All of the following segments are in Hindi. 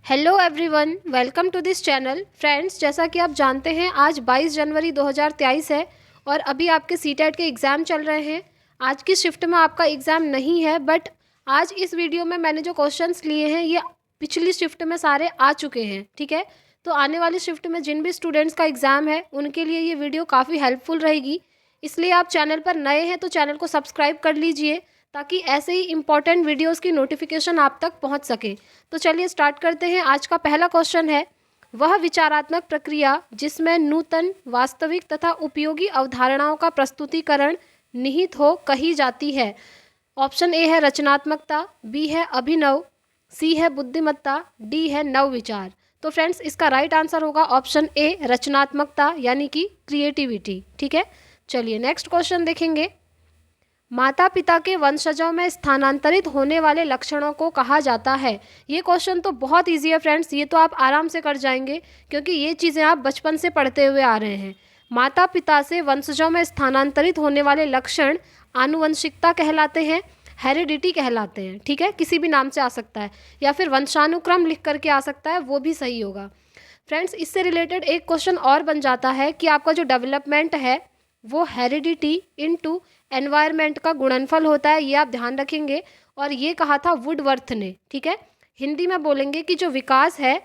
Hello everyone, welcome to this channel. Friends, जैसा कि आप जानते हैं आज 22 जनवरी 2023 है और अभी आपके सीटेट के एग्ज़ाम चल रहे हैं। आज की शिफ्ट में आपका एग्ज़ाम नहीं है, बट आज इस वीडियो में मैंने जो क्वेश्चंस लिए हैं ये पिछली शिफ्ट में सारे आ चुके हैं। ठीक है, तो आने वाली शिफ्ट में जिन भी स्टूडेंट्स का एग्ज़ाम है उनके लिए ये वीडियो काफ़ी हेल्पफुल रहेगी। इसलिए आप चैनल पर नए हैं तो चैनल को सब्सक्राइब कर लीजिए ताकि ऐसे ही इंपॉर्टेंट वीडियोज़ की नोटिफिकेशन आप तक पहुँच सके। तो चलिए स्टार्ट करते हैं। आज का पहला क्वेश्चन है, वह विचारात्मक प्रक्रिया जिसमें नूतन, वास्तविक तथा उपयोगी अवधारणाओं का प्रस्तुतिकरण निहित हो कही जाती है। ऑप्शन ए है रचनात्मकता, बी है अभिनव, सी है बुद्धिमत्ता, डी है नवविचार। तो फ्रेंड्स, इसका राइट आंसर होगा ऑप्शन ए रचनात्मकता यानी कि क्रिएटिविटी। ठीक है, चलिए नेक्स्ट क्वेश्चन देखेंगे। माता पिता के वंशजों में स्थानांतरित होने वाले लक्षणों को कहा जाता है। ये क्वेश्चन तो बहुत इजी है फ्रेंड्स, ये तो आप आराम से कर जाएंगे क्योंकि ये चीज़ें आप बचपन से पढ़ते हुए आ रहे हैं। माता पिता से वंशजों में स्थानांतरित होने वाले लक्षण आनुवंशिकता कहलाते हैं, हेरिडिटी कहलाते हैं। ठीक है, किसी भी नाम से आ सकता है या फिर वंशानुक्रम लिख करके आ सकता है, वो भी सही होगा। फ्रेंड्स, इससे रिलेटेड एक क्वेश्चन और बन जाता है कि आपका जो डेवलपमेंट है वो हेरिडिटी इनटू एनवायरनमेंट का गुणनफल होता है, ये आप ध्यान रखेंगे। और ये कहा था वुडवर्थ ने। ठीक है, हिंदी में बोलेंगे कि जो विकास है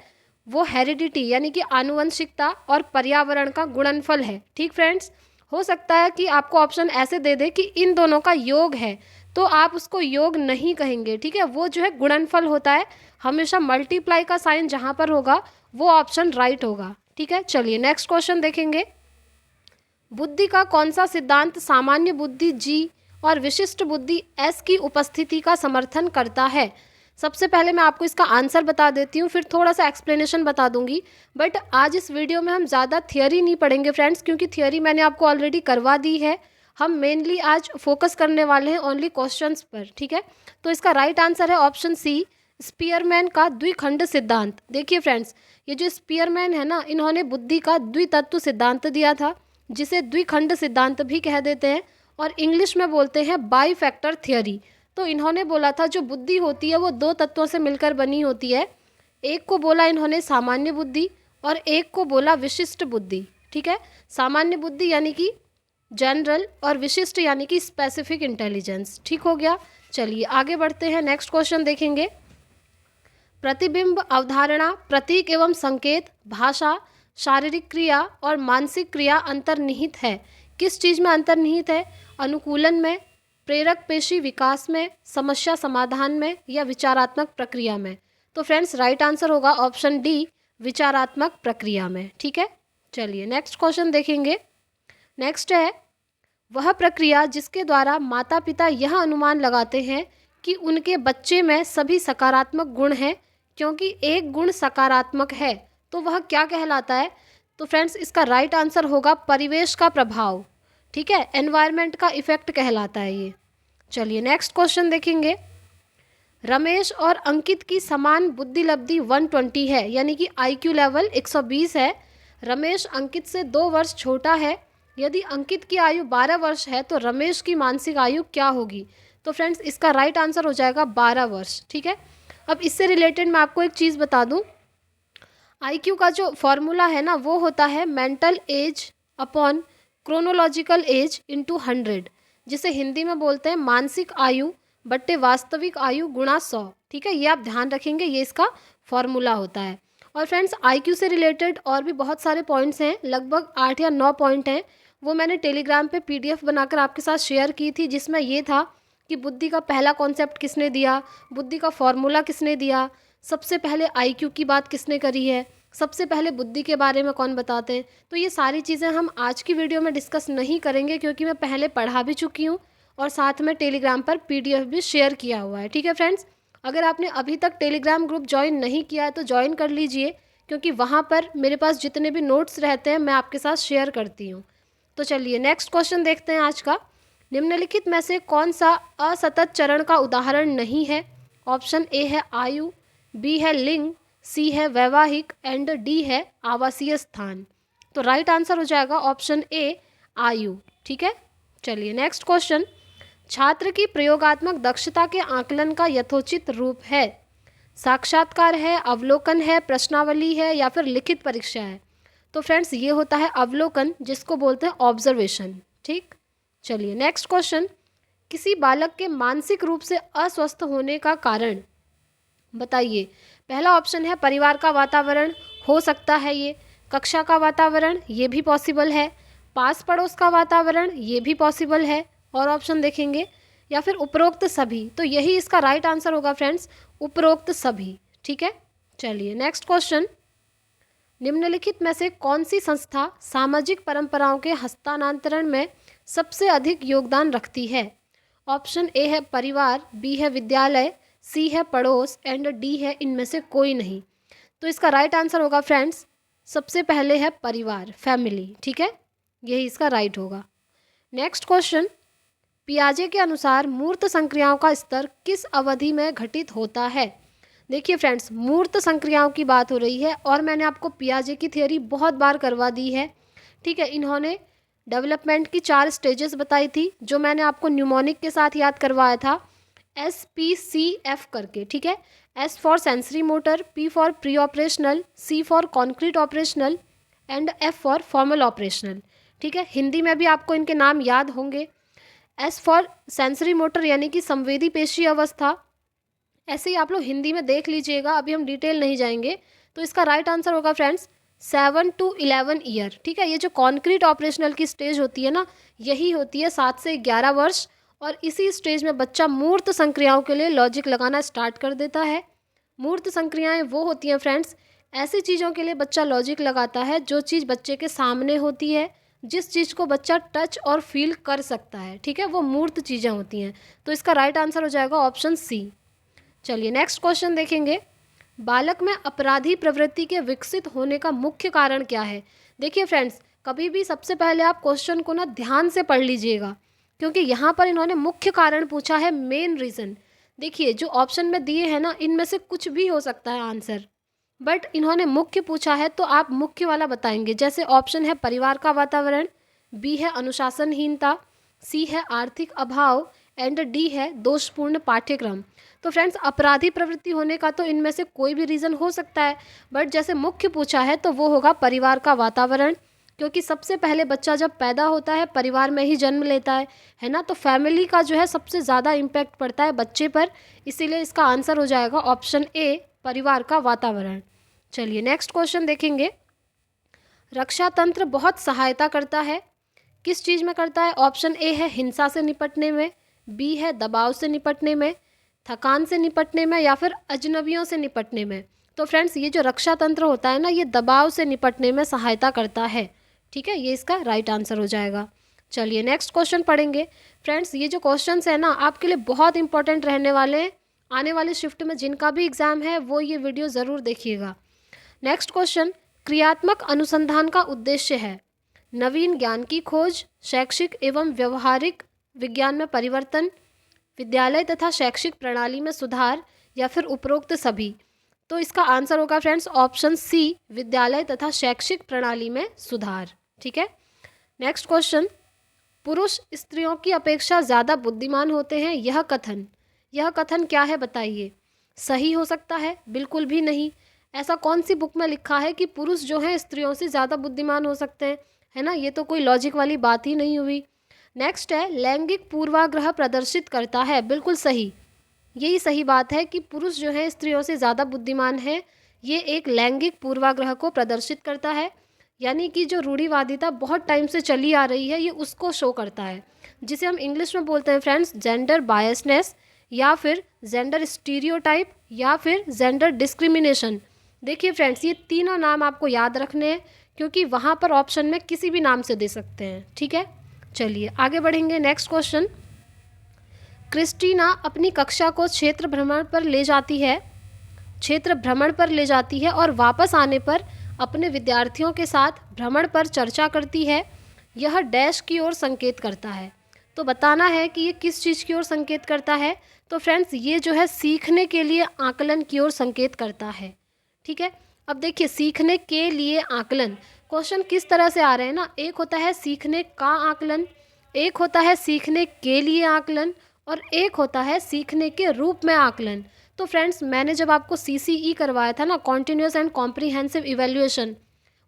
वो हेरिडिटी यानी कि आनुवंशिकता और पर्यावरण का गुणनफल है। ठीक फ्रेंड्स, हो सकता है कि आपको ऑप्शन ऐसे दे दे कि इन दोनों का योग है, तो आप उसको योग नहीं कहेंगे। ठीक है, वो जो है गुणनफल होता है। हमेशा मल्टीप्लाई का साइन जहाँ पर होगा वो ऑप्शन राइट होगा। ठीक है, चलिए नेक्स्ट क्वेश्चन देखेंगे। बुद्धि का कौन सा सिद्धांत सामान्य बुद्धि जी और विशिष्ट बुद्धि एस की उपस्थिति का समर्थन करता है? सबसे पहले मैं आपको इसका आंसर बता देती हूँ, फिर थोड़ा सा एक्सप्लेनेशन बता दूंगी। बट आज इस वीडियो में हम ज़्यादा थियोरी नहीं पढ़ेंगे फ्रेंड्स, क्योंकि थियोरी मैंने आपको ऑलरेडी करवा दी है। हम मेनली आज फोकस करने वाले हैं ओनली क्वेश्चंस पर। ठीक है, तो इसका राइट आंसर है ऑप्शन सी, स्पीयरमैन का द्विखंड सिद्धांत। देखिए फ्रेंड्स, ये जो स्पीयरमैन है ना, इन्होंने बुद्धि का द्वितत्व सिद्धांत दिया था, जिसे द्विखंड सिद्धांत भी कह देते हैं, और इंग्लिश में बोलते हैं बाई फैक्टर थियोरी। तो इन्होंने बोला था जो बुद्धि होती है वो दो तत्वों से मिलकर बनी होती है। एक को बोला इन्होंने सामान्य बुद्धि और एक को बोला विशिष्ट बुद्धि। ठीक है, सामान्य बुद्धि यानी कि जनरल और विशिष्ट यानी कि स्पेसिफिक इंटेलिजेंस। ठीक हो गया, चलिए आगे बढ़ते हैं। नेक्स्ट क्वेश्चन देखेंगे। प्रतिबिंब, अवधारणा, प्रतीक एवं संकेत, भाषा, शारीरिक क्रिया और मानसिक क्रिया अंतर्निहित है। किस चीज़ में अंतर्निहित है? अनुकूलन में, प्रेरक पेशी विकास में, समस्या समाधान में या विचारात्मक प्रक्रिया में? तो फ्रेंड्स, राइट आंसर होगा ऑप्शन डी, विचारात्मक प्रक्रिया में। ठीक है, चलिए नेक्स्ट क्वेश्चन देखेंगे। नेक्स्ट है, वह प्रक्रिया जिसके द्वारा माता पिता यह अनुमान लगाते हैं कि उनके बच्चे में सभी सकारात्मक गुण हैं क्योंकि एक गुण सकारात्मक है, तो वह क्या कहलाता है? तो फ्रेंड्स, इसका राइट आंसर होगा परिवेश का प्रभाव। ठीक है, एनवायरनमेंट का इफेक्ट कहलाता है ये। चलिए नेक्स्ट क्वेश्चन देखेंगे। रमेश और अंकित की समान बुद्धि लब्धि 120 है, यानी कि आईक्यू लेवल 120 है। रमेश अंकित से 2 वर्ष छोटा है। यदि अंकित की आयु 12 वर्ष है तो रमेश की मानसिक आयु क्या होगी? तो फ्रेंड्स, इसका राइट आंसर हो जाएगा 12 वर्ष। ठीक है, अब इससे रिलेटेड मैं आपको एक चीज़ बता दूं। आईक्यू का जो फॉर्मूला है ना, वो होता है mental as upon chronological age into 100, जिसे हिंदी में बोलते हैं मानसिक आयु बट्टे वास्तविक आयु गुणा 100। ठीक है, ये आप ध्यान रखेंगे, ये इसका फॉर्मूला होता है। और फ्रेंड्स, आईक्यू से रिलेटेड और भी बहुत सारे पॉइंट्स हैं, लगभग 8 या 9 पॉइंट हैं। वो मैंने टेलीग्राम पे पीडीएफ बनाकर आपके साथ शेयर की थी, जिसमें ये था कि बुद्धि का पहला कॉन्सेप्ट किसने दिया, बुद्धि का फॉर्मूला किसने दिया, सबसे पहले आईक्यू की बात किसने करी है, सबसे पहले बुद्धि के बारे में कौन बताते हैं। तो ये सारी चीज़ें हम आज की वीडियो में डिस्कस नहीं करेंगे क्योंकि मैं पहले पढ़ा भी चुकी हूँ और साथ में टेलीग्राम पर पीडीएफ भी शेयर किया हुआ है। ठीक है फ्रेंड्स, अगर आपने अभी तक टेलीग्राम ग्रुप ज्वाइन नहीं किया है तो ज्वाइन कर लीजिए, क्योंकि वहाँ पर मेरे पास जितने भी नोट्स रहते हैं मैं आपके साथ शेयर करती हूँ। तो चलिए नेक्स्ट क्वेश्चन देखते हैं आज का। निम्नलिखित में से कौन सा असतत चरण का उदाहरण नहीं है? ऑप्शन ए है आयु, बी है लिंग, सी है वैवाहिक एंड डी है आवासीय स्थान। तो राइट आंसर हो जाएगा ऑप्शन ए, आयु। ठीक है, चलिए नेक्स्ट क्वेश्चन। छात्र की प्रयोगात्मक दक्षता के आकलन का यथोचित रूप है? साक्षात्कार है, अवलोकन है, प्रश्नावली है या फिर लिखित परीक्षा है? तो फ्रेंड्स ये होता है अवलोकन, जिसको बोलते हैं ऑब्जर्वेशन। ठीक, चलिए नेक्स्ट क्वेश्चन। किसी बालक के मानसिक रूप से अस्वस्थ होने का कारण बताइए। पहला ऑप्शन है परिवार का वातावरण, हो सकता है ये। कक्षा का वातावरण, ये भी पॉसिबल है। पास पड़ोस का वातावरण, ये भी पॉसिबल है। और ऑप्शन देखेंगे, या फिर उपरोक्त सभी। तो यही इसका राइट आंसर होगा फ्रेंड्स, उपरोक्त सभी। ठीक है, चलिए नेक्स्ट क्वेश्चन। निम्नलिखित में से कौन सी संस्था सामाजिक परंपराओं के हस्तांतरण में सबसे अधिक योगदान रखती है? ऑप्शन ए है परिवार, बी है विद्यालय, सी है पड़ोस एंड डी है इनमें से कोई नहीं। तो इसका राइट आंसर होगा फ्रेंड्स, सबसे पहले है परिवार, फैमिली। ठीक है, यही इसका राइट होगा। Next question. पियाजे के अनुसार मूर्त संक्रियाओं का स्तर किस अवधि में घटित होता है? देखिए फ्रेंड्स, मूर्त संक्रियाओं की बात हो रही है और मैंने आपको पियाजे की थ्योरी बहुत बार करवा दी है। ठीक है, इन्होंने डेवलपमेंट की 4 स्टेजेस बताई थी, जो मैंने आपको न्यूमोनिक के साथ याद करवाया था, SPCF करके। ठीक है, S for sensory motor, P for pre operational, C for concrete operational and F for formal operational. ठीक है, हिंदी में भी आपको इनके नाम याद होंगे। S फॉर सेंसरी मोटर यानी कि संवेदी पेशी अवस्था, ऐसे ही आप लोग हिंदी में देख लीजिएगा, अभी हम डिटेल नहीं जाएंगे। तो इसका राइट आंसर होगा फ्रेंड्स 7 to 11 ईयर। ठीक है, ये जो कॉन्क्रीट ऑपरेशनल की स्टेज होती है ना, यही होती है 7 से 11 वर्ष। और इसी स्टेज में बच्चा मूर्त संक्रियाओं के लिए लॉजिक लगाना स्टार्ट कर देता है। मूर्त संक्रियाएं वो होती हैं फ्रेंड्स, ऐसी चीज़ों के लिए बच्चा लॉजिक लगाता है जो चीज़ बच्चे के सामने होती है, जिस चीज़ को बच्चा टच और फील कर सकता है। ठीक है, वो मूर्त चीज़ें होती हैं। तो इसका राइट आंसर हो जाएगा ऑप्शन सी। चलिए नेक्स्ट क्वेश्चन देखेंगे। बालक में अपराधी प्रवृत्ति के विकसित होने का मुख्य कारण क्या है? देखिए फ्रेंड्स, कभी भी सबसे पहले आप क्वेश्चन को ना ध्यान से पढ़ लीजिएगा, क्योंकि यहाँ पर इन्होंने मुख्य कारण पूछा है, मेन रीज़न। देखिए जो ऑप्शन में दिए हैं ना, इनमें से कुछ भी हो सकता है आंसर, बट इन्होंने मुख्य पूछा है तो आप मुख्य वाला बताएंगे। जैसे ऑप्शन है परिवार का वातावरण, बी है अनुशासनहीनता, सी है आर्थिक अभाव एंड डी है दोषपूर्ण पाठ्यक्रम। तो फ्रेंड्स, अपराधी प्रवृत्ति होने का तो इनमें से कोई भी रीज़न हो सकता है, बट जैसे मुख्य पूछा है तो वो होगा परिवार का वातावरण, क्योंकि सबसे पहले बच्चा जब पैदा होता है परिवार में ही जन्म लेता है ना। तो फैमिली का जो है सबसे ज़्यादा इम्पैक्ट पड़ता है बच्चे पर, इसीलिए इसका आंसर हो जाएगा ऑप्शन ए, परिवार का वातावरण। चलिए नेक्स्ट क्वेश्चन देखेंगे। रक्षा तंत्र बहुत सहायता करता है, किस चीज़ में करता है? ऑप्शन ए है हिंसा से निपटने में, बी है दबाव से निपटने में, थकान से निपटने में या फिर अजनबियों से निपटने में। तो फ्रेंड्स, ये जो रक्षा तंत्र होता है ना, ये दबाव से निपटने में सहायता करता है। ठीक है, ये इसका राइट आंसर हो जाएगा। चलिए नेक्स्ट क्वेश्चन पढ़ेंगे। फ्रेंड्स, ये जो क्वेश्चंस है ना, आपके लिए बहुत इंपॉर्टेंट रहने वाले हैं। आने वाले शिफ्ट में जिनका भी एग्जाम है वो ये वीडियो ज़रूर देखिएगा। Next question. क्रियात्मक अनुसंधान का उद्देश्य है नवीन ज्ञान की खोज, शैक्षिक एवं व्यवहारिक विज्ञान में परिवर्तन, विद्यालय तथा शैक्षिक प्रणाली में सुधार या फिर उपरोक्त सभी। तो इसका आंसर होगा फ्रेंड्स ऑप्शन सी, विद्यालय तथा शैक्षिक प्रणाली में सुधार। ठीक है, नेक्स्ट क्वेश्चन। पुरुष स्त्रियों की अपेक्षा ज़्यादा बुद्धिमान होते हैं, यह कथन क्या है बताइए। सही हो सकता है, बिल्कुल भी नहीं। ऐसा कौन सी बुक में लिखा है कि पुरुष जो हैं स्त्रियों से ज़्यादा बुद्धिमान हो सकते हैं, है ना। ये तो कोई लॉजिक वाली बात ही नहीं हुई। नेक्स्ट है लैंगिक पूर्वाग्रह प्रदर्शित करता है, बिल्कुल सही। यही सही बात है कि पुरुष जो है स्त्रियों से ज़्यादा बुद्धिमान है, ये एक लैंगिक पूर्वाग्रह को प्रदर्शित करता है, यानी कि जो रूढ़िवादिता बहुत टाइम से चली आ रही है ये उसको शो करता है, जिसे हम इंग्लिश में बोलते हैं फ्रेंड्स जेंडर बायसनेस, या फिर जेंडर स्टीरियोटाइप, या फिर जेंडर डिस्क्रिमिनेशन। देखिए फ्रेंड्स, ये तीनों नाम आपको याद रखने हैं, क्योंकि वहाँ पर ऑप्शन में किसी भी नाम से दे सकते हैं। ठीक है, चलिए आगे बढ़ेंगे। Next question. क्रिस्टीना अपनी कक्षा को क्षेत्र भ्रमण पर ले जाती है और वापस आने पर अपने विद्यार्थियों के साथ भ्रमण पर चर्चा करती है। यह डैश की ओर संकेत करता है। तो बताना है कि ये किस चीज़ की ओर संकेत करता है। तो फ्रेंड्स, ये जो है सीखने के लिए आकलन की ओर संकेत करता है। ठीक है, अब देखिए सीखने के लिए आकलन, क्वेश्चन किस तरह से आ रहे हैं ना, एक होता है सीखने का आकलन, एक होता है सीखने के लिए आकलन, और एक होता है सीखने के रूप में आकलन। तो फ्रेंड्स मैंने जब आपको CCE करवाया था ना, कॉन्टिन्यूस एंड कॉम्प्रीहेंसिव इवैल्यूएशन,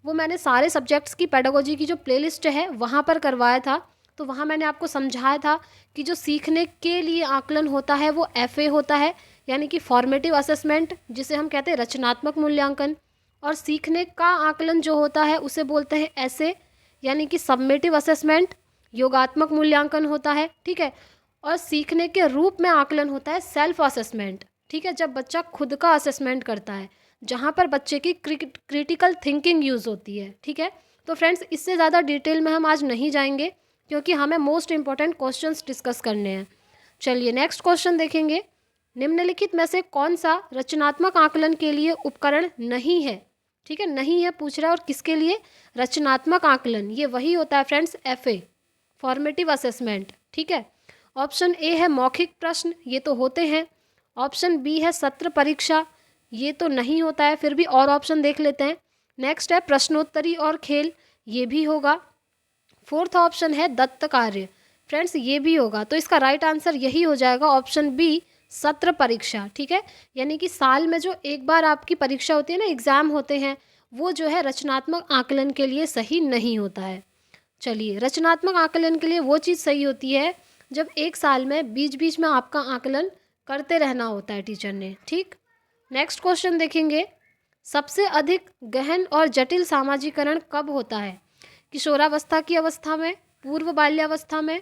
वो मैंने सारे सब्जेक्ट्स की पेडागोजी की जो प्लेलिस्ट है वहाँ पर करवाया था। तो वहाँ मैंने आपको समझाया था कि जो सीखने के लिए आकलन होता है वो FA होता है, यानी कि फॉर्मेटिव असेसमेंट, जिसे हम कहते हैं रचनात्मक मूल्यांकन। और सीखने का आकलन जो होता है उसे बोलते हैं ऐसे, यानी कि सबमेटिव असेसमेंट, योगात्मक मूल्यांकन होता है, ठीक है। और सीखने के रूप में आकलन होता है सेल्फ असेसमेंट, ठीक है, जब बच्चा खुद का असेसमेंट करता है, जहाँ पर बच्चे की क्रिटिकल थिंकिंग यूज़ होती है, ठीक है। तो फ्रेंड्स इससे ज़्यादा डिटेल में हम आज नहीं जाएंगे क्योंकि हमें मोस्ट इंपॉर्टेंट क्वेश्चंस डिस्कस करने हैं। चलिए नेक्स्ट क्वेश्चन देखेंगे। निम्नलिखित में से कौन सा रचनात्मक आकलन के लिए उपकरण नहीं है, ठीक है, नहीं है पूछ रहा है, और किसके लिए? रचनात्मक आकलन, ये वही होता है फ्रेंड्स FA, फॉर्मेटिव असेसमेंट, ठीक है। ऑप्शन A है मौखिक प्रश्न, ये तो होते हैं। ऑप्शन B है सत्र परीक्षा, ये तो नहीं होता है, फिर भी और ऑप्शन देख लेते हैं। नेक्स्ट है प्रश्नोत्तरी और खेल, ये भी होगा। फोर्थ ऑप्शन है दत्त कार्य, फ्रेंड्स ये भी होगा। तो इसका राइट आंसर यही हो जाएगा ऑप्शन B, सत्र परीक्षा, ठीक है। यानी कि साल में जो एक बार आपकी परीक्षा होती है ना, एग्ज़ाम होते हैं, वो जो है रचनात्मक आकलन के लिए सही नहीं होता है। चलिए, रचनात्मक आकलन के लिए वो चीज़ सही होती है जब एक साल में बीच बीच में आपका आकलन करते रहना होता है टीचर ने, ठीक। नेक्स्ट क्वेश्चन देखेंगे। सबसे अधिक गहन और जटिल सामाजिकरण कब होता है? किशोरावस्था की अवस्था में, पूर्व बाल्यावस्था में,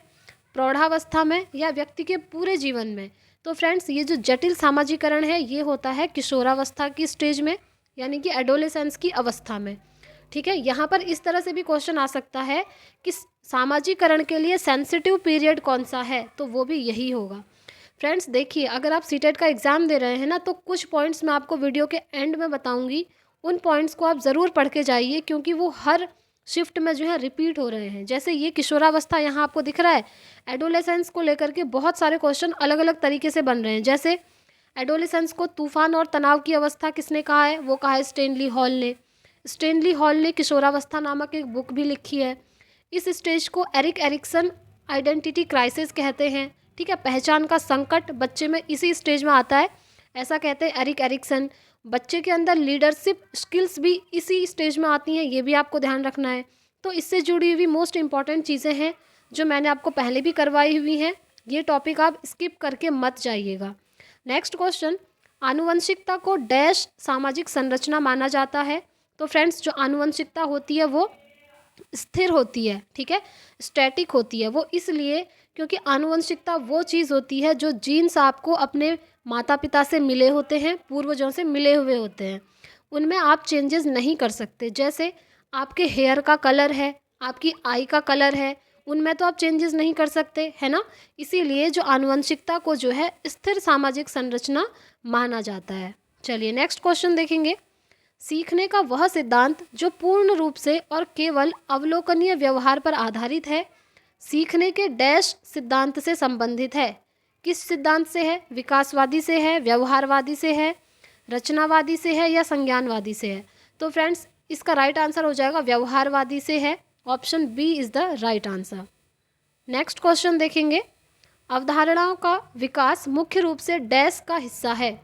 प्रौढ़ावस्था में, या व्यक्ति के पूरे जीवन में? तो फ्रेंड्स ये जो जटिल सामाजिकरण है ये होता है किशोरावस्था की स्टेज में, यानी कि एडोलेसेंस की अवस्था में, ठीक है। यहाँ पर इस तरह से भी क्वेश्चन आ सकता है कि सामाजिकरण के लिए सेंसिटिव पीरियड कौन सा है, तो वो भी यही होगा। फ्रेंड्स देखिए, अगर आप सीटेट का एग्ज़ाम दे रहे हैं ना, तो कुछ पॉइंट्स मैं आपको वीडियो के एंड में बताऊंगी, उन पॉइंट्स को आप ज़रूर पढ़ के जाइए क्योंकि वो हर शिफ्ट में जो है रिपीट हो रहे हैं। जैसे ये किशोरावस्था यहाँ आपको दिख रहा है, एडोलेसेंस को लेकर के बहुत सारे क्वेश्चन अलग अलग तरीके से बन रहे हैं। जैसे एडोलेसेंस को तूफान और तनाव की अवस्था किसने कहा है? वो कहा है स्टेनली हॉल ने। स्टेनली हॉल ने किशोरावस्था नामक एक बुक भी लिखी है। इस स्टेज को एरिक एरिक्सन आइडेंटिटी क्राइसिस कहते हैं, ठीक है, पहचान का संकट बच्चे में इसी स्टेज में आता है, ऐसा कहते हैं एरिक एरिक्सन। बच्चे के अंदर लीडरशिप स्किल्स भी इसी स्टेज में आती हैं, ये भी आपको ध्यान रखना है। तो इससे जुड़ी हुई मोस्ट इंपॉर्टेंट चीज़ें हैं जो मैंने आपको पहले भी करवाई हुई हैं, ये टॉपिक आप स्किप करके मत जाइएगा। नेक्स्ट क्वेश्चन, आनुवंशिकता को डैश सामाजिक संरचना माना जाता है? तो फ्रेंड्स जो आनुवंशिकता होती है वो स्थिर होती है, ठीक है, स्टैटिक होती है। वो इसलिए क्योंकि आनुवंशिकता वो चीज़ होती है जो जीन्स आपको अपने माता पिता से मिले होते हैं, पूर्वजों से मिले हुए होते हैं, उनमें आप चेंजेस नहीं कर सकते। जैसे आपके हेयर का कलर है, आपकी आई का कलर है, उनमें तो आप चेंजेस नहीं कर सकते, है ना। इसीलिए जो आनुवंशिकता को जो है स्थिर सामाजिक संरचना माना जाता है। चलिए नेक्स्ट क्वेश्चन देखेंगे। सीखने का वह सिद्धांत जो पूर्ण रूप से और केवल अवलोकनीय व्यवहार पर आधारित है, सीखने के डैश सिद्धांत से संबंधित है। किस सिद्धांत से है? विकासवादी से है, व्यवहारवादी से है, रचनावादी से है, या संज्ञानवादी से है? तो फ्रेंड्स इसका राइट आंसर हो जाएगा व्यवहारवादी से है। Option B is the right answer. Next question देखेंगे। अवधारणाओं का विकास मुख्य रूप से डैश का हिस्सा है?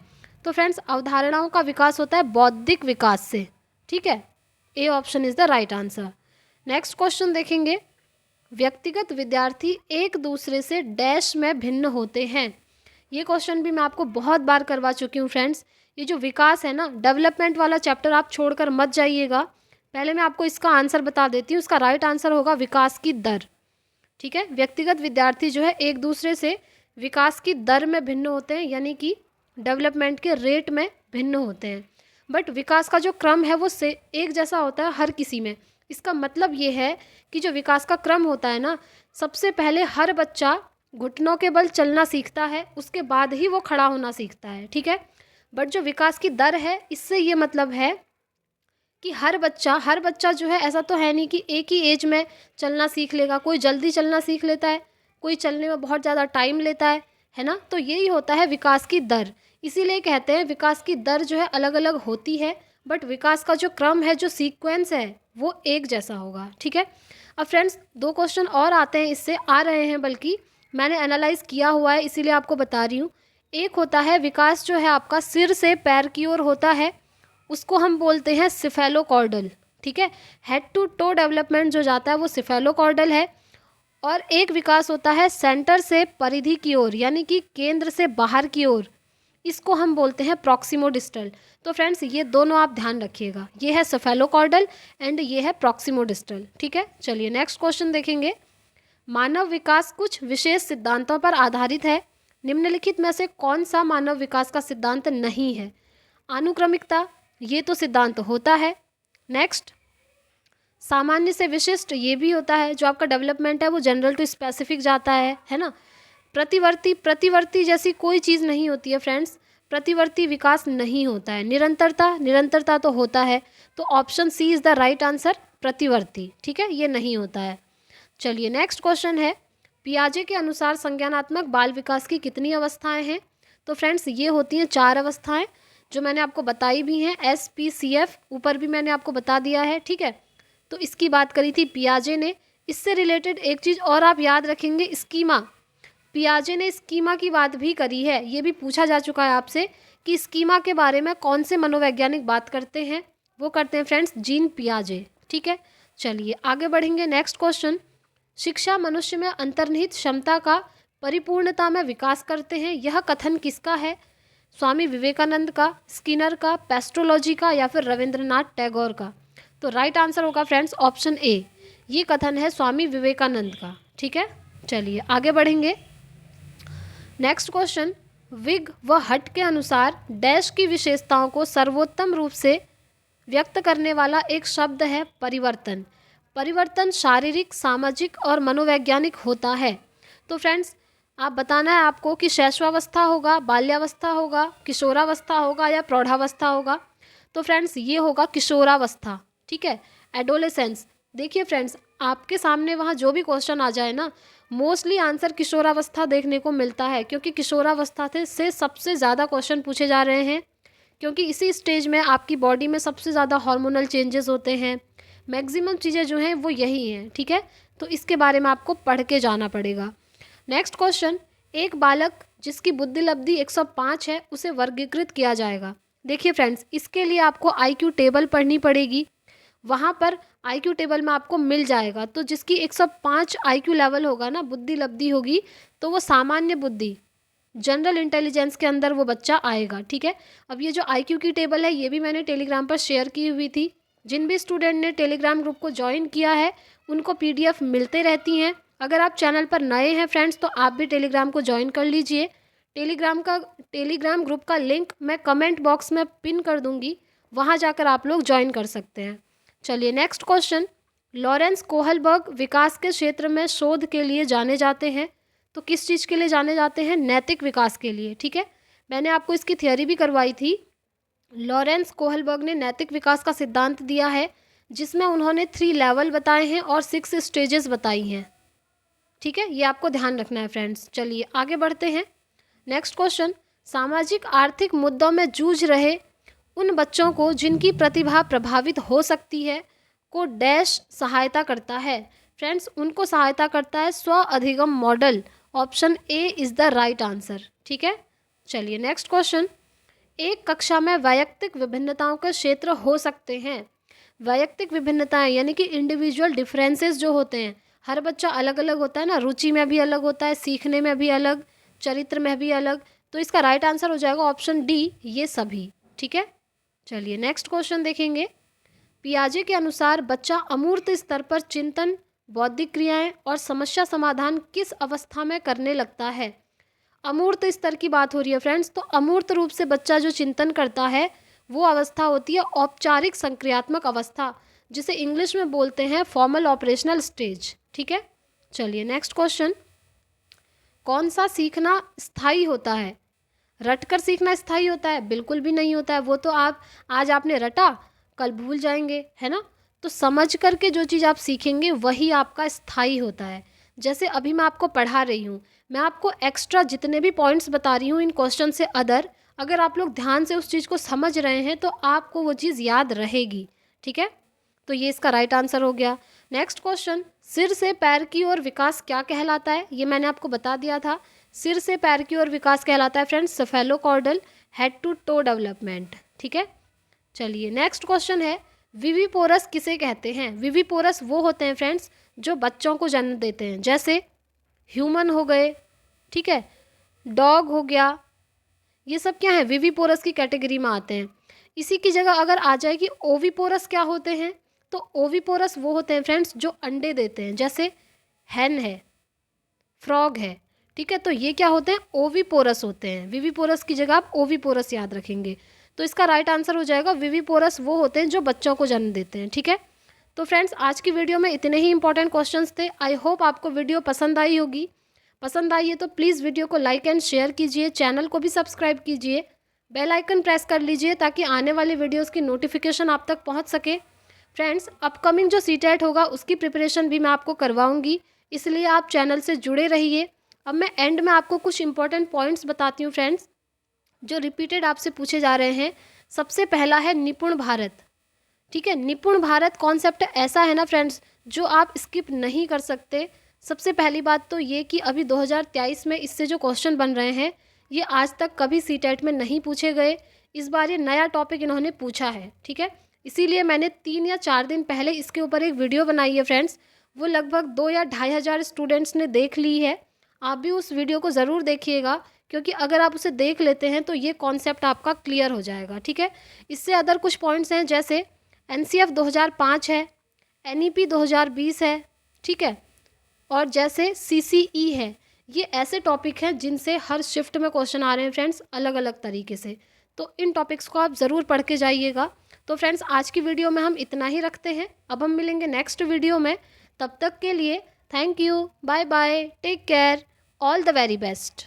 तो फ्रेंड्स अवधारणाओं का विकास होता है बौद्धिक विकास से, ठीक है, A option is the right answer. Next question देखेंगे। व्यक्तिगत विद्यार्थी एक दूसरे से डैश में भिन्न होते हैं? ये क्वेश्चन भी मैं आपको बहुत बार करवा चुकी हूँ फ्रेंड्स। ये जो विकास है ना, डेवलपमेंट वाला चैप्टर आप छोड़कर मत जाइएगा। पहले मैं आपको इसका आंसर बता देती हूँ। इसका राइट आंसर होगा विकास की दर, ठीक है। व्यक्तिगत विद्यार्थी जो है एक दूसरे से विकास की दर में भिन्न होते हैं, यानी कि डेवलपमेंट के रेट में भिन्न होते हैं। बट विकास का जो क्रम है वो से एक जैसा होता है हर किसी में। इसका मतलब ये है कि जो विकास का क्रम होता है ना, सबसे पहले हर बच्चा घुटनों के बल चलना सीखता है, उसके बाद ही वो खड़ा होना सीखता है, ठीक है। बट जो विकास की दर है, इससे ये मतलब है कि हर बच्चा जो है, ऐसा तो है नहीं कि एक ही एज में चलना सीख लेगा। कोई जल्दी चलना सीख लेता है, कोई चलने में बहुत ज़्यादा टाइम लेता है ना। तो यही होता है विकास की दर। इसीलिए कहते हैं विकास की दर जो है अलग अलग होती है, बट विकास का जो क्रम है, जो सीक्वेंस है, वो एक जैसा होगा, ठीक है। अब फ्रेंड्स 2 क्वेश्चन और आते हैं, इससे आ रहे हैं, बल्कि मैंने एनालाइज किया हुआ है इसीलिए आपको बता रही हूँ। एक होता है विकास जो है आपका सिर से पैर की ओर होता है, उसको हम बोलते हैं सिफेलोकॉर्डल, ठीक है। हेड टू टो डेवलपमेंट जो जाता है वो सिफेलोकॉर्डल है। और एक विकास होता है सेंटर से परिधि की ओर, यानी कि केंद्र से बाहर की ओर, इसको हम बोलते हैं प्रॉक्सिमोडिस्टल। तो फ्रेंड्स ये दोनों आप ध्यान रखिएगा, ये है सेफेलोकॉर्डल एंड ये है प्रॉक्सिमोडिस्टल, ठीक है। चलिए नेक्स्ट क्वेश्चन देखेंगे। मानव विकास कुछ विशेष सिद्धांतों पर आधारित है, निम्नलिखित में से कौन सा मानव विकास का सिद्धांत नहीं है? अनुक्रमिकता, ये तो सिद्धांत होता है। नेक्स्ट, सामान्य से विशिष्ट, ये भी होता है, जो आपका डेवलपमेंट है वो जनरल टू स्पेसिफिक जाता है ना। प्रतिवर्ती, प्रतिवर्ती जैसी कोई चीज़ नहीं होती है फ्रेंड्स, प्रतिवर्ती विकास नहीं होता है। निरंतरता, निरंतरता तो होता है, तो option C is the right answer, प्रतिवर्ती, ठीक है, ये नहीं होता है। चलिए नेक्स्ट क्वेश्चन है, पियाजे के अनुसार संज्ञानात्मक बाल विकास की कितनी अवस्थाएं हैं? तो फ्रेंड्स ये होती हैं 4 अवस्थाएं, जो मैंने आपको बताई भी हैं, SPCF ऊपर भी मैंने आपको बता दिया है, ठीक है। तो इसकी बात करी थी पियाजे ने। इससे रिलेटेड एक चीज़ और आप याद रखेंगे, स्कीमा। पियाजे ने स्कीमा की बात भी करी है, ये भी पूछा जा चुका है आपसे कि स्कीमा के बारे में कौन से मनोवैज्ञानिक बात करते हैं? वो करते हैं फ्रेंड्स जीन पियाजे, ठीक है। चलिए आगे बढ़ेंगे। नेक्स्ट क्वेश्चन, शिक्षा मनुष्य में अंतर्निहित क्षमता का परिपूर्णता में विकास करते हैं, यह कथन किसका है? स्वामी विवेकानंद का, स्किनर का, पेस्ट्रोलॉजी का, या फिर रविंद्रनाथ टैगोर का? तो राइट आंसर होगा फ्रेंड्स ऑप्शन ए, ये कथन है स्वामी विवेकानंद का, ठीक है। चलिए आगे बढ़ेंगे। नेक्स्ट क्वेश्चन, विग व हट के अनुसार डैश की विशेषताओं को सर्वोत्तम रूप से व्यक्त करने वाला एक शब्द है परिवर्तन। परिवर्तन शारीरिक, सामाजिक और मनोवैज्ञानिक होता है। तो फ्रेंड्स आप बताना है आपको कि शैशवावस्था होगा, बाल्यावस्था होगा, किशोरावस्था होगा या प्रौढ़ावस्था होगा। तो फ्रेंड्स ये होगा किशोरावस्था, ठीक है, एडोलेसेंस। देखिए फ्रेंड्स आपके सामने वहाँ जो भी क्वेश्चन आ जाए ना, मोस्टली आंसर किशोरावस्था देखने को मिलता है, क्योंकि किशोरावस्था से सबसे ज़्यादा क्वेश्चन पूछे जा रहे हैं, क्योंकि इसी स्टेज में आपकी बॉडी में सबसे ज़्यादा हार्मोनल चेंजेस होते हैं, मैक्सिमम चीज़ें जो हैं वो यही हैं, ठीक है। तो इसके बारे में आपको पढ़ के जाना पड़ेगा। नेक्स्ट क्वेश्चन, एक बालक जिसकी बुद्धि लब्धि 105 है उसे वर्गीकृत किया जाएगा। देखिए फ्रेंड्स इसके लिए आपको IQ टेबल पढ़नी पड़ेगी, वहाँ पर IQ टेबल में आपको मिल जाएगा। तो जिसकी 105 IQ लेवल होगा ना, बुद्धि लब्धि होगी, तो वो सामान्य बुद्धि, जनरल इंटेलिजेंस के अंदर वो बच्चा आएगा, ठीक है। अब ये जो IQ की टेबल है ये भी मैंने टेलीग्राम पर शेयर की हुई थी, जिन भी स्टूडेंट ने टेलीग्राम ग्रुप को ज्वाइन किया है उनको PDF मिलते रहती हैं। अगर आप चैनल पर नए हैं फ्रेंड्स तो आप भी टेलीग्राम को ज्वाइन कर लीजिए। टेलीग्राम ग्रुप का लिंक मैं कमेंट बॉक्स में पिन कर दूंगी, वहाँ जाकर आप लोग ज्वाइन कर सकते हैं। चलिए नेक्स्ट क्वेश्चन, लॉरेंस कोहलबर्ग विकास के क्षेत्र में शोध के लिए जाने जाते हैं। तो किस चीज़ के लिए जाने जाते हैं? नैतिक विकास के लिए, ठीक है। मैंने आपको इसकी थियोरी भी करवाई थी। लॉरेंस कोहलबर्ग ने नैतिक विकास का सिद्धांत दिया है, जिसमें उन्होंने 3 लेवल बताए हैं और 6 स्टेजेस बताई हैं, ठीक है। ये आपको ध्यान रखना है फ्रेंड्स। चलिए आगे बढ़ते हैं। नेक्स्ट क्वेश्चन, सामाजिक आर्थिक मुद्दों में जूझ रहे उन बच्चों को जिनकी प्रतिभा प्रभावित हो सकती है को डैश सहायता करता है? फ्रेंड्स उनको सहायता करता है स्व अधिगम model, option A is the right answer, ठीक है। चलिए नेक्स्ट क्वेश्चन, एक कक्षा में वैयक्तिक विभिन्नताओं के क्षेत्र हो सकते हैं। वैयक्तिक विभिन्नताएं यानी कि इंडिविजुअल डिफरेंसेस जो होते हैं, हर बच्चा अलग अलग होता है ना, रुचि में भी अलग होता है, सीखने में भी अलग, चरित्र में भी अलग। तो इसका राइट आंसर हो जाएगा ऑप्शन डी, ये सभी, ठीक है। चलिए नेक्स्ट क्वेश्चन देखेंगे। पियाजे के अनुसार बच्चा अमूर्त स्तर पर चिंतन, बौद्धिक क्रियाएं और समस्या समाधान किस अवस्था में करने लगता है? अमूर्त स्तर की बात हो रही है फ्रेंड्स, तो अमूर्त रूप से बच्चा जो चिंतन करता है वो अवस्था होती है औपचारिक संक्रियात्मक अवस्था, जिसे इंग्लिश में बोलते हैं फॉर्मल ऑपरेशनल स्टेज, ठीक है। चलिए नेक्स्ट क्वेश्चन, कौन सा सीखना स्थायी होता है? रटकर सीखना स्थायी होता है? बिल्कुल भी नहीं होता है। वो तो आप आज आपने रटा कल भूल जाएंगे, है ना। तो समझ करके जो चीज़ आप सीखेंगे वही आपका स्थायी होता है। जैसे अभी मैं आपको पढ़ा रही हूँ, मैं आपको एक्स्ट्रा जितने भी पॉइंट्स बता रही हूँ इन क्वेश्चन से अदर, अगर आप लोग ध्यान से उस चीज़ को समझ रहे हैं तो आपको वो चीज़ याद रहेगी, ठीक है। तो ये इसका राइट आंसर हो गया। नेक्स्ट क्वेश्चन, सिर से पैर की ओर विकास क्या कहलाता है? ये मैंने आपको बता दिया था। सिर से पैर की ओर विकास कहलाता है friends cephalocaudal head to toe development. ठीक है, चलिए नेक्स्ट क्वेश्चन है, विविपोरस किसे कहते हैं? विविपोरस वो होते हैं फ्रेंड्स जो बच्चों को जन्म देते हैं, जैसे ह्यूमन हो गए, ठीक है, डॉग हो गया, ये सब क्या है विविपोरस की कैटेगरी में आते हैं। इसी की जगह अगर आ जाए कि ओविपोरस क्या होते हैं, तो ओविपोरस वो होते हैं फ्रेंड्स जो अंडे देते हैं, जैसे हैन है, फ्रॉग है। ठीक है, तो ये क्या होते हैं ओविपोरस होते हैं। विविपोरस की जगह आप ओविपोरस याद रखेंगे। तो इसका राइट आंसर हो जाएगा विविपोरस वो होते हैं जो बच्चों को जन्म देते हैं। ठीक है, तो फ्रेंड्स आज की वीडियो में इतने ही इंपॉर्टेंट क्वेश्चंस थे। आई होप आपको वीडियो पसंद आई होगी। पसंद आई है तो प्लीज़ वीडियो को लाइक एंड शेयर कीजिए, चैनल को भी सब्सक्राइब कीजिए, बेल आइकन प्रेस कर लीजिए ताकि आने वाली वीडियोज़ की नोटिफिकेशन आप तक पहुँच सके। फ्रेंड्स अपकमिंग जो सीटेट होगा उसकी प्रिपरेशन भी मैं आपको करवाऊँगी, इसलिए आप चैनल से जुड़े रहिए। अब मैं एंड में आपको कुछ इंपॉर्टेंट पॉइंट्स बताती हूँ फ्रेंड्स जो रिपीटेड आपसे पूछे जा रहे हैं। सबसे पहला है निपुण भारत। ठीक है, निपुण भारत कॉन्सेप्ट ऐसा है ना फ्रेंड्स जो आप स्किप नहीं कर सकते। सबसे पहली बात तो ये कि अभी 2023 में इससे जो क्वेश्चन बन रहे हैं ये आज तक कभी सीटेट में नहीं पूछे गए। इस बार ये नया टॉपिक इन्होंने पूछा है। ठीक है, इसीलिए मैंने 3 या 4 दिन पहले इसके ऊपर एक वीडियो बनाई है फ्रेंड्स, वो लगभग 2 या 2,500 स्टूडेंट्स ने देख ली है। आप भी उस वीडियो को ज़रूर देखिएगा, क्योंकि अगर आप उसे देख लेते हैं तो ये कॉन्सेप्ट आपका क्लियर हो जाएगा। ठीक है, इससे अदर कुछ पॉइंट्स हैं जैसे NCF 2005 है, NEP 2020 है, ठीक है, और जैसे CCE है। ये ऐसे टॉपिक हैं जिनसे हर शिफ्ट में क्वेश्चन आ रहे हैं फ्रेंड्स अलग अलग तरीके से, तो इन टॉपिक्स को आप ज़रूर पढ़ के जाइएगा। तो फ्रेंड्स आज की वीडियो में हम इतना ही रखते हैं, अब हम मिलेंगे नेक्स्ट वीडियो में। तब तक के लिए thank you, bye bye, take care, all the very best.